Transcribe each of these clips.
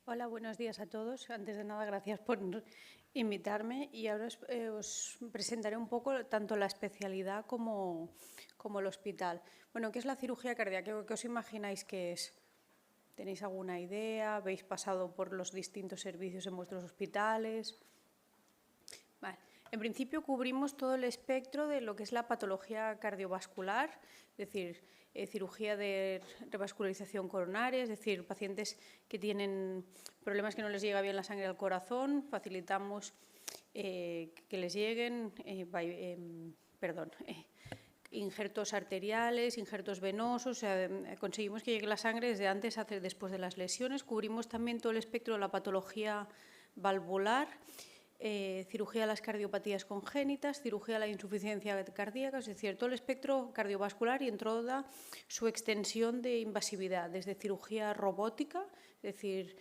Hola, buenos días a todos. Antes de nada, gracias por invitarme y ahora os presentaré un poco tanto la especialidad como el hospital. Bueno, ¿qué es la cirugía cardíaca? ¿Qué os imagináis que es? ¿Tenéis alguna idea? ¿Habéis pasado por los distintos servicios en vuestros hospitales? Vale. En principio cubrimos todo el espectro de lo que es la patología cardiovascular, es decir, cirugía de revascularización coronaria, es decir, pacientes que tienen problemas que no les llega bien la sangre al corazón, facilitamos que les lleguen, injertos arteriales, injertos venosos, conseguimos que llegue la sangre desde antes hasta después de las lesiones. Cubrimos también todo el espectro de la patología valvular, cirugía de las cardiopatías congénitas, cirugía de la insuficiencia cardíaca, es decir, todo el espectro cardiovascular y en toda su extensión de invasividad, desde cirugía robótica, es decir,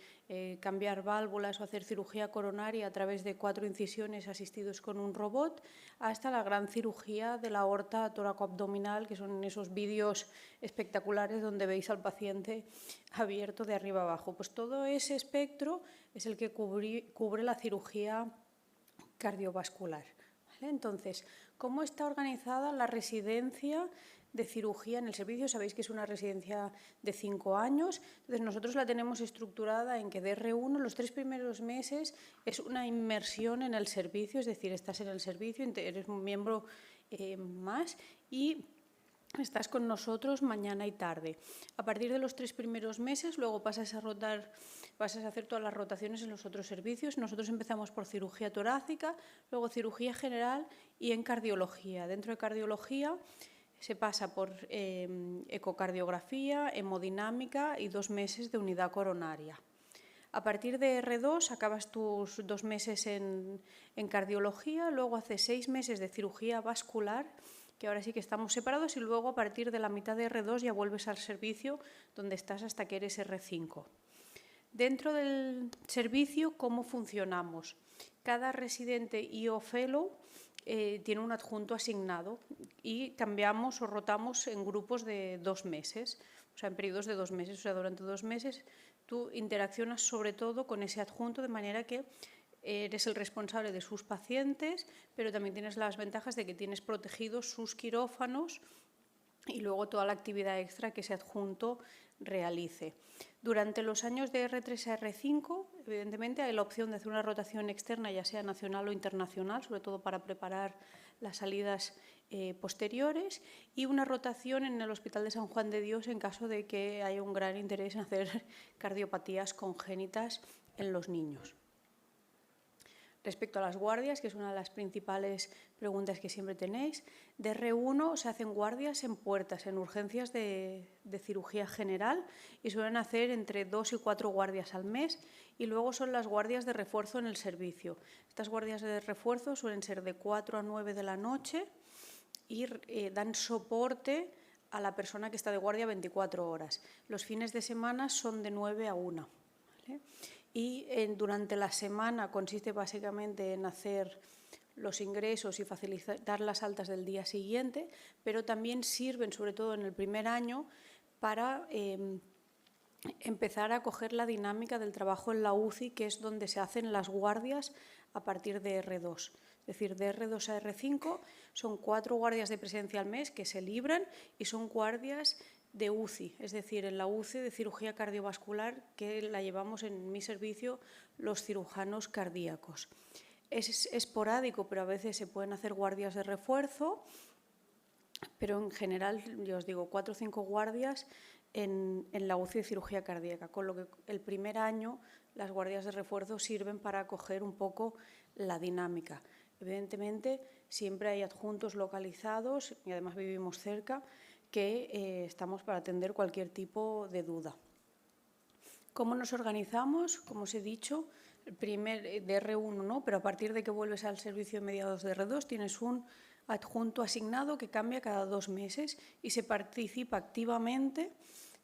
cambiar válvulas o hacer cirugía coronaria a través de 4 incisiones asistidos con un robot, hasta la gran cirugía de la aorta tóraco-abdominal, que son esos vídeos espectaculares donde veis al paciente abierto de arriba abajo. Pues todo ese espectro es el que cubre la cirugía cardiovascular. ¿Vale? Entonces, ¿cómo está organizada la residencia de cirugía en el servicio? Sabéis que es una residencia de 5 años. Entonces, nosotros la tenemos estructurada en que de R1, los 3 primeros meses, es una inmersión en el servicio, es decir, estás en el servicio, eres un miembro más y estás con nosotros mañana y tarde. A partir de los 3 primeros meses, luego pasas a hacer todas las rotaciones en los otros servicios. Nosotros empezamos por cirugía torácica, luego cirugía general y en cardiología. Dentro de cardiología se pasa por ecocardiografía, hemodinámica y 2 meses de unidad coronaria. A partir de R2 acabas tus 2 meses en cardiología, luego haces 6 meses de cirugía vascular, que ahora sí que estamos separados, y luego a partir de la mitad de R2 ya vuelves al servicio donde estás hasta que eres R5. Dentro del servicio, ¿cómo funcionamos? Cada residente y o fellow tiene un adjunto asignado y cambiamos o rotamos en grupos de 2 meses, o sea, en periodos de 2 meses, o sea, durante 2 meses tú interaccionas sobre todo con ese adjunto de manera que eres el responsable de sus pacientes, pero también tienes las ventajas de que tienes protegidos sus quirófanos y luego toda la actividad extra que ese adjunto realice. Durante los años de R3 a R5, evidentemente, hay la opción de hacer una rotación externa, ya sea nacional o internacional, sobre todo para preparar las salidas posteriores, y una rotación en el Hospital de San Juan de Dios en caso de que haya un gran interés en hacer cardiopatías congénitas en los niños. Respecto a las guardias, que es una de las principales preguntas que siempre tenéis, de R1 se hacen guardias en puertas, en urgencias de cirugía general, y suelen hacer entre 2 y 4 guardias al mes, y luego son las guardias de refuerzo en el servicio. Estas guardias de refuerzo suelen ser de 4 a 9 de la noche y dan soporte a la persona que está de guardia 24 horas. Los fines de semana son de 9 a 1. ¿Vale? Y durante la semana consiste básicamente en hacer los ingresos y facilitar las altas del día siguiente, pero también sirven, sobre todo en el primer año, para empezar a coger la dinámica del trabajo en la UCI, que es donde se hacen las guardias a partir de R2. Es decir, de R2 a R5 son 4 guardias de presencia al mes que se libran y son guardias de UCI, es decir, en la UCI de cirugía cardiovascular, que la llevamos en mi servicio los cirujanos cardíacos. Es esporádico, pero a veces se pueden hacer guardias de refuerzo, pero en general, yo os digo, 4 o 5 guardias en la UCI de cirugía cardíaca, con lo que el primer año las guardias de refuerzo sirven para coger un poco la dinámica. Evidentemente, siempre hay adjuntos localizados y además vivimos cerca, que estamos para atender cualquier tipo de duda. ¿Cómo nos organizamos? Como os he dicho, el primer de R1 no, pero a partir de que vuelves al servicio de mediados de R2 tienes un adjunto asignado que cambia cada 2 meses y se participa activamente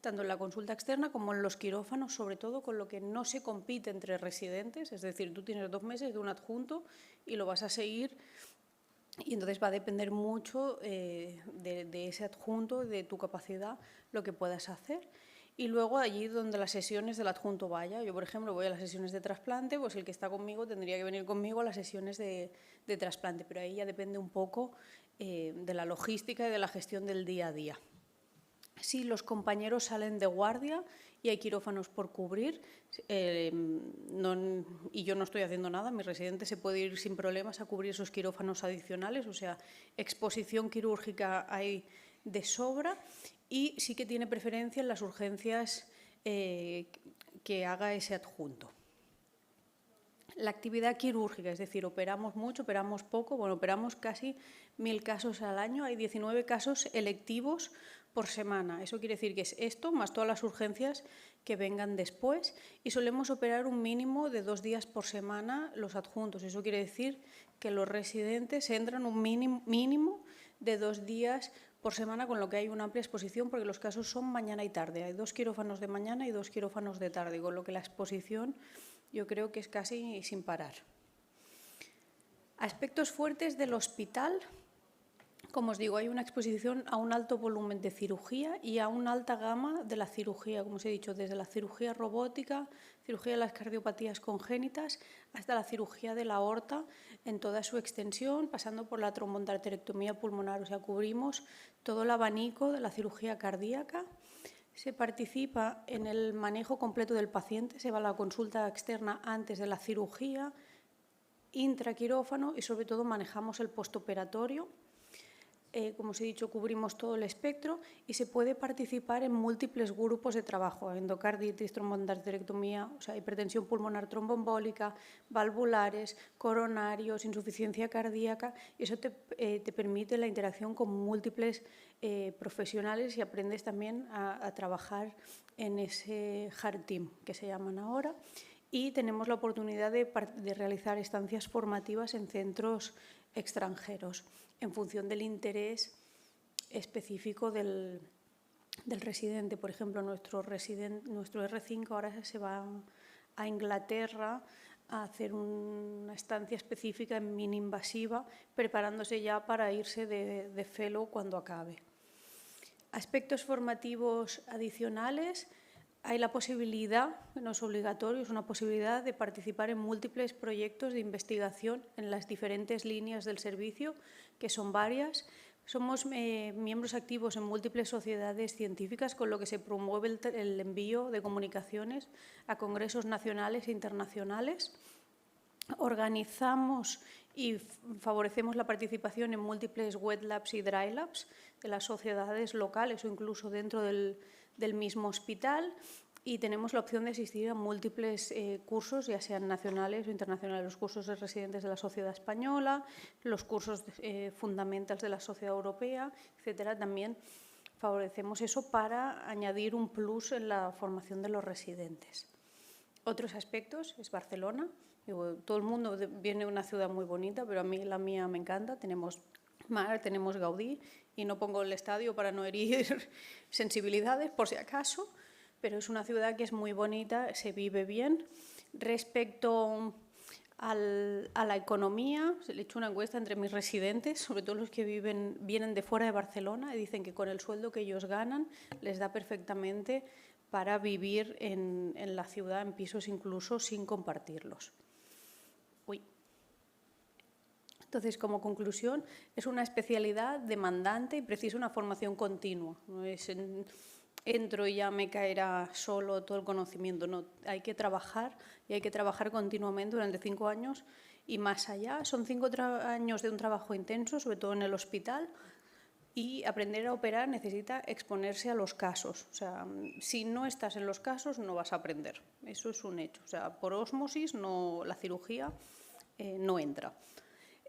tanto en la consulta externa como en los quirófanos, sobre todo con lo que no se compite entre residentes, es decir, tú tienes 2 meses de un adjunto y lo vas a seguir. Y entonces va a depender mucho de ese adjunto, de tu capacidad, lo que puedas hacer. Y luego allí donde las sesiones del adjunto vaya. Yo, por ejemplo, voy a las sesiones de trasplante, pues el que está conmigo tendría que venir conmigo a las sesiones de trasplante, pero ahí ya depende un poco de la logística y de la gestión del día a día. Si los compañeros salen de guardia y hay quirófanos por cubrir, y yo no estoy haciendo nada, mi residente se puede ir sin problemas a cubrir esos quirófanos adicionales, o sea, exposición quirúrgica hay de sobra, y sí que tiene preferencia en las urgencias que haga ese adjunto. La actividad quirúrgica, es decir, operamos mucho, operamos poco, bueno, operamos casi 1000 casos al año, hay 19 casos electivos por semana. Eso quiere decir que es esto más todas las urgencias que vengan después, y solemos operar un mínimo de 2 días por semana los adjuntos. Eso quiere decir que los residentes entran un mínimo de 2 días por semana, con lo que hay una amplia exposición, porque los casos son mañana y tarde. Hay 2 quirófanos de mañana y 2 quirófanos de tarde, con lo que la exposición yo creo que es casi sin parar. Aspectos fuertes del hospital. Como os digo, hay una exposición a un alto volumen de cirugía y a una alta gama de la cirugía, como os he dicho, desde la cirugía robótica, cirugía de las cardiopatías congénitas, hasta la cirugía de la aorta en toda su extensión, pasando por la tromboendarterectomía pulmonar. O sea, cubrimos todo el abanico de la cirugía cardíaca. Se participa en el manejo completo del paciente, se va a la consulta externa antes de la cirugía, intraquirófano, y sobre todo manejamos el postoperatorio. Como os he dicho, cubrimos todo el espectro y se puede participar en múltiples grupos de trabajo: endocarditis, tromboendarterectomía, o sea, hipertensión pulmonar tromboembólica, valvulares, coronarios, insuficiencia cardíaca, y eso te permite la interacción con múltiples profesionales, y aprendes también a trabajar en ese hard team que se llaman ahora. Y tenemos la oportunidad de realizar estancias formativas en centros extranjeros, en función del interés específico del residente. Por ejemplo, nuestro R5 ahora se va a Inglaterra a hacer una estancia específica en mini-invasiva, preparándose ya para irse de fellow cuando acabe. Aspectos formativos adicionales. Hay la posibilidad, no es obligatorio, es una posibilidad de participar en múltiples proyectos de investigación en las diferentes líneas del servicio, que son varias. Somos miembros activos en múltiples sociedades científicas, con lo que se promueve el envío de comunicaciones a congresos nacionales e internacionales. Organizamos y favorecemos la participación en múltiples wet labs y dry labs de las sociedades locales o incluso dentro del mismo hospital, y tenemos la opción de asistir a múltiples cursos, ya sean nacionales o internacionales: los cursos de residentes de la Sociedad Española, los cursos fundamentales de la Sociedad Europea, etcétera. También favorecemos eso para añadir un plus en la formación de los residentes. Otros aspectos es Barcelona. Todo el mundo viene de una ciudad muy bonita, pero a mí la mía me encanta. Tenemos mar, tenemos Gaudí, y no pongo el estadio para no herir sensibilidades, por si acaso, pero es una ciudad que es muy bonita, se vive bien. Respecto a la economía, le he hecho una encuesta entre mis residentes, sobre todo los que vienen de fuera de Barcelona, y dicen que con el sueldo que ellos ganan les da perfectamente para vivir en la ciudad, en pisos incluso sin compartirlos. Entonces, como conclusión, es una especialidad demandante y precisa una formación continua. No es entro y ya me caerá solo todo el conocimiento. No, hay que trabajar, y hay que trabajar continuamente durante 5 años y más allá. Son 5 años de un trabajo intenso, sobre todo en el hospital, y aprender a operar necesita exponerse a los casos. O sea, si no estás en los casos no vas a aprender. Eso es un hecho. O sea, por ósmosis la cirugía no entra.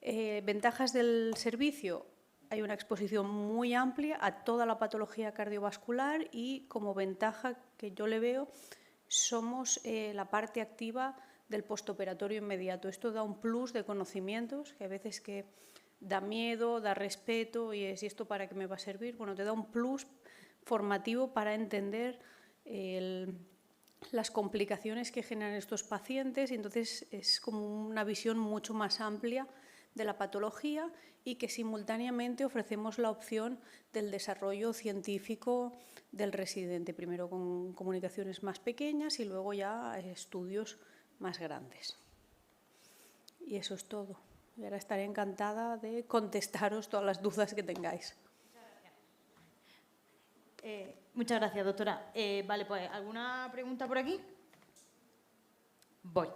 Ventajas del servicio. Hay una exposición muy amplia a toda la patología cardiovascular, y como ventaja que yo le veo, somos la parte activa del postoperatorio inmediato. Esto da un plus de conocimientos que a veces que da miedo, da respeto, y es: ¿y esto para qué me va a servir? Bueno, te da un plus formativo para entender las complicaciones que generan estos pacientes, y entonces es como una visión mucho más amplia de la patología y que simultáneamente ofrecemos la opción del desarrollo científico del residente, primero con comunicaciones más pequeñas y luego ya estudios más grandes. Y eso es todo. Y ahora estaré encantada de contestaros todas las dudas que tengáis. Muchas gracias, doctora. Vale, pues, ¿alguna pregunta por aquí? Voy.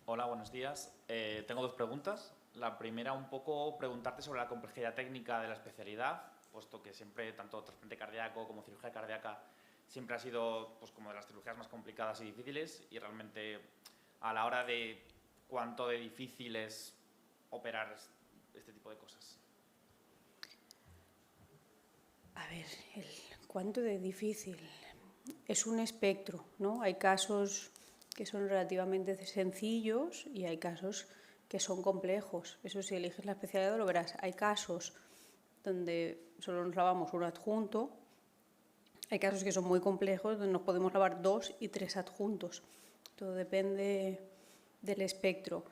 Hola, buenos días. Tengo dos preguntas. La primera, un poco preguntarte sobre la complejidad técnica de la especialidad, puesto que siempre, tanto trasplante cardíaco como cirugía cardíaca, siempre ha sido pues, como de las cirugías más complicadas y difíciles, y realmente a la hora de cuánto de difícil es operar este tipo de cosas. A ver, cuánto de difícil. Es un espectro, ¿no? Hay casos que son relativamente sencillos y hay casos que son complejos. Eso, si eliges la especialidad lo verás. Hay casos donde solo nos lavamos un adjunto, hay casos que son muy complejos donde nos podemos lavar 2 y 3 adjuntos. Todo depende del espectro.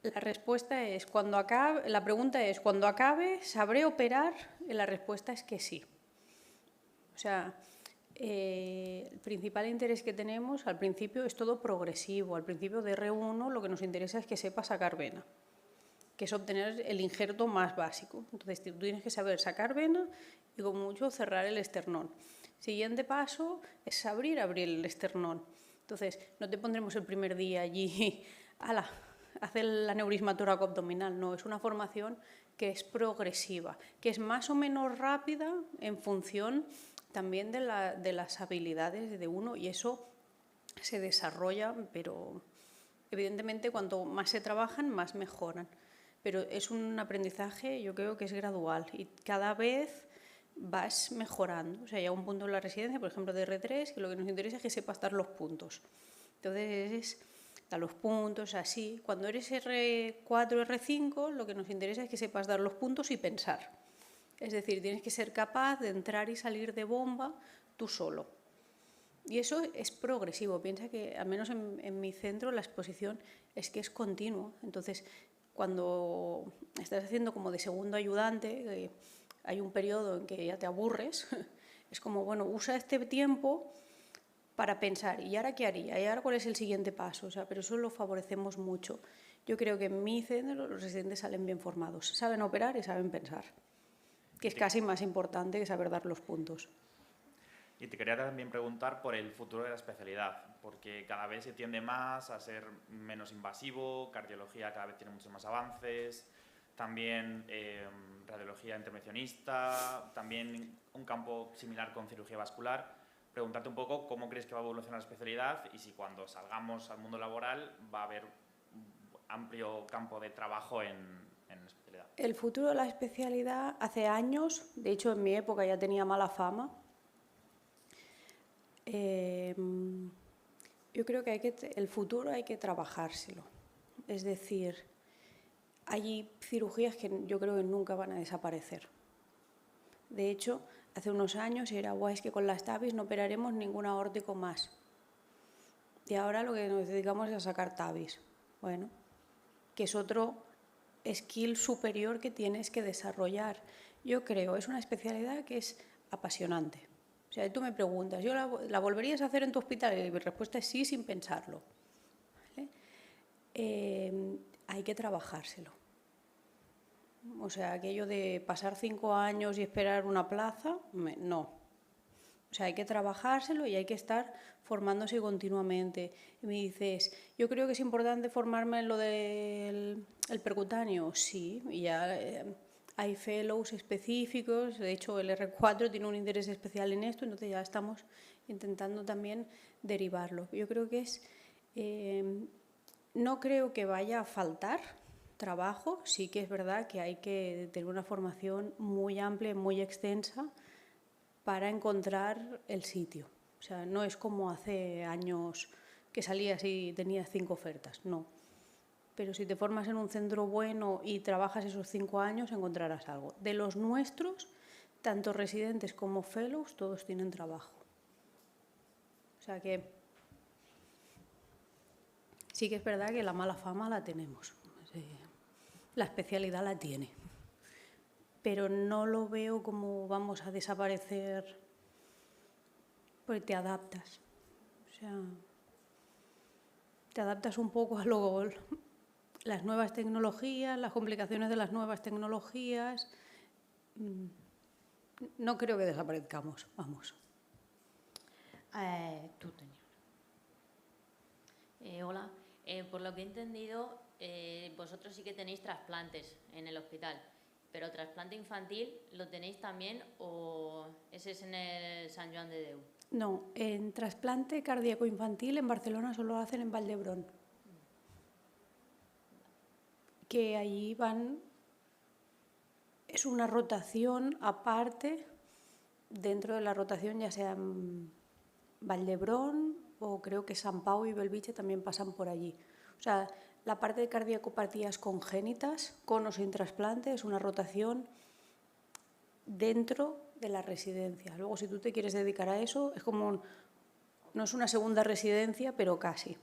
La respuesta es cuando acabe. La pregunta es cuando acabe, ¿sabré operar? Y la respuesta es que sí. O sea, el principal interés que tenemos al principio es todo progresivo. Al principio de R1 lo que nos interesa es que sepa sacar vena, que es obtener el injerto más básico. Entonces tú tienes que saber sacar vena y con mucho cerrar el esternón. Siguiente paso es abrir el esternón. Entonces no te pondremos el primer día allí a hacer el aneurisma toracoabdominal. No, es una formación que es progresiva, que es más o menos rápida en función también de las habilidades de uno, y eso se desarrolla, pero evidentemente cuanto más se trabajan, más mejoran. Pero es un aprendizaje, yo creo que es gradual y cada vez vas mejorando. O sea, llega un punto en la residencia, por ejemplo, de R3, que lo que nos interesa es que sepas dar los puntos. Entonces, dar los puntos así. Cuando eres R4, R5, lo que nos interesa es que sepas dar los puntos y pensar. Es decir, tienes que ser capaz de entrar y salir de bomba tú solo. Y eso es progresivo. Piensa que, al menos en mi centro, la exposición es que es continuo. Entonces, cuando estás haciendo como de segundo ayudante, hay un periodo en que ya te aburres, es como, bueno, usa este tiempo para pensar, ¿y ahora qué haría? ¿Y ahora cuál es el siguiente paso? O sea, pero eso lo favorecemos mucho. Yo creo que en mi centro los residentes salen bien formados, saben operar y saben pensar, que es casi más importante que saber dar los puntos. Y te quería también preguntar por el futuro de la especialidad, porque cada vez se tiende más a ser menos invasivo, cardiología cada vez tiene muchos más avances, también radiología intervencionista, también un campo similar con cirugía vascular. Preguntarte un poco cómo crees que va a evolucionar la especialidad y si cuando salgamos al mundo laboral va a haber un amplio campo de trabajo en la especialidad. El futuro de la especialidad hace años, de hecho en mi época ya tenía mala fama. Yo creo que el futuro hay que trabajárselo. Es decir, hay cirugías que yo creo que nunca van a desaparecer. De hecho, hace unos años era guay, es que con las TAVIs no operaremos ningún aórtico más. Y ahora lo que nos dedicamos es a sacar TAVIs. Bueno, que es otro skill superior que tienes que desarrollar. Yo creo, es una especialidad que es apasionante. O sea, tú me preguntas, ¿yo la volverías a hacer en tu hospital? Y mi respuesta es sí, sin pensarlo. ¿Vale? Hay que trabajárselo. O sea, aquello de pasar 5 años y esperar una plaza, no. O sea, hay que trabajárselo y hay que estar formándose continuamente. Y me dices, yo creo que es importante formarme en lo del percutáneo. Sí, y ya hay fellows específicos. De hecho, el R4 tiene un interés especial en esto, entonces ya estamos intentando también derivarlo. Yo creo que es... no creo que vaya a faltar trabajo. Sí que es verdad que hay que tener una formación muy amplia, muy extensa, para encontrar el sitio. O sea, no es como hace años que salías y tenías 5 ofertas, no. Pero si te formas en un centro bueno y trabajas esos 5 años, encontrarás algo. De los nuestros, tanto residentes como fellows, todos tienen trabajo. O sea que sí que es verdad que la mala fama la tenemos, la especialidad la tiene, pero no lo veo como vamos a desaparecer porque te adaptas. O sea, te adaptas un poco a las nuevas tecnologías, las complicaciones de las nuevas tecnologías. No creo que desaparezcamos, vamos. Tú, Tania. Hola, por lo que he entendido, vosotros sí que tenéis trasplantes en el hospital, pero trasplante infantil lo tenéis también o ese es en el Sant Joan de Déu. No, en trasplante cardíaco infantil en Barcelona solo lo hacen en Vall d'Hebron. Que allí van, es una rotación aparte, dentro de la rotación ya sea en Vall d'Hebron o creo que Sant Pau y Bellvitge también pasan por allí. O sea, la parte de cardiopatías congénitas, con o sin trasplante, es una rotación dentro de la residencia. Luego, si tú te quieres dedicar a eso, es como no es una segunda residencia, pero casi.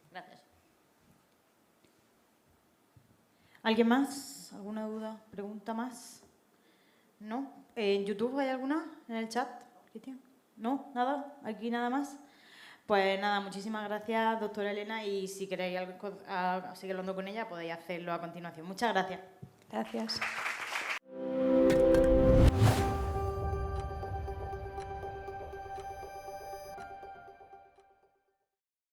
Gracias. ¿Alguien más? ¿Alguna duda? ¿Pregunta más? ¿No? ¿En YouTube hay alguna? ¿En el chat, Cristian? ¿No? ¿Nada? ¿Aquí nada más? Pues nada, muchísimas gracias, doctora Elena, y si queréis seguir hablando con ella, podéis hacerlo a continuación. Muchas gracias. Gracias.